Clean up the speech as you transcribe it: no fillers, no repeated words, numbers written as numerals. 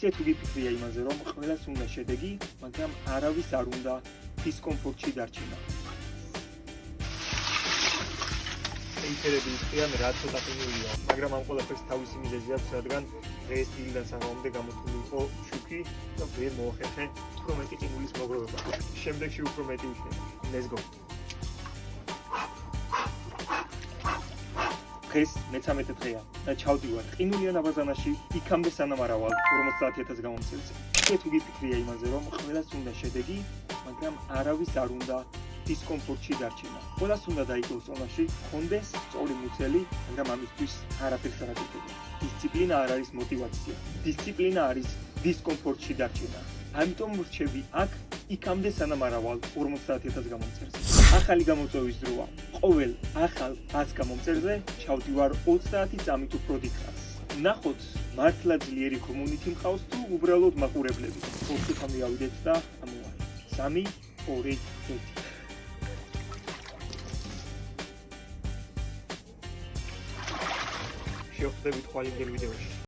იცი თუ გიფიქრია იმაზე, რომ ყველას უნდა შედეგი, მაგრამ არავის არ უნდა დისკომფორტში დარჩენა. ინტერესები მე რა ცოტა ყინულია, მაგრამ ამ ყველაფერს თავისი მიზეზი აქვს, რადგან დღეს დილიდან საღამომდე გამოთვლილი იყო შუქი და ვერ მოახერხე უფრო მეტი ყინულის მოგროვება. შემდეგში უფრო მეტი ვიშნე. Let's go. დღეს მე-13 დღეა და ჩავდივარ ყინულიან აბაზანაში იქამდე სანამ არ ავალ 50000 გამომწელზე. თუ გიფიქრია იმაზე, რომ ყველას უნდა შედეგი, მაგრამ არავის არ უნდა დისკომფორტში დარჩენა. ყველას უნდა დაიკლოს ზონაში, ხონდეს სწორი მუცელი, მაგრამ ამისთვის არაფერს არ აკეთებია. დისციპლინა არ არის мотиваცია. დისციპლინა არის დისკომფორტში დარჩენა. ამიტომ ვრჩები აქ იქამდე სანამ არ ავალ 50000 გამომწერზე. ახალი გამოწვევის დროა. ყოველ ახალ 100 გამომწერზე ჩავდივარ 30 წამით უფრო დიდხანს. ნახოთ, მართლა ძლიერი კომუნიტი მყავს თუ უბრალოდ მაყურებლები. 20 წამი ავიდეთ და ამოვარ. 3 2 1 შევხვდებით ხვალინდელ ვიდეოში.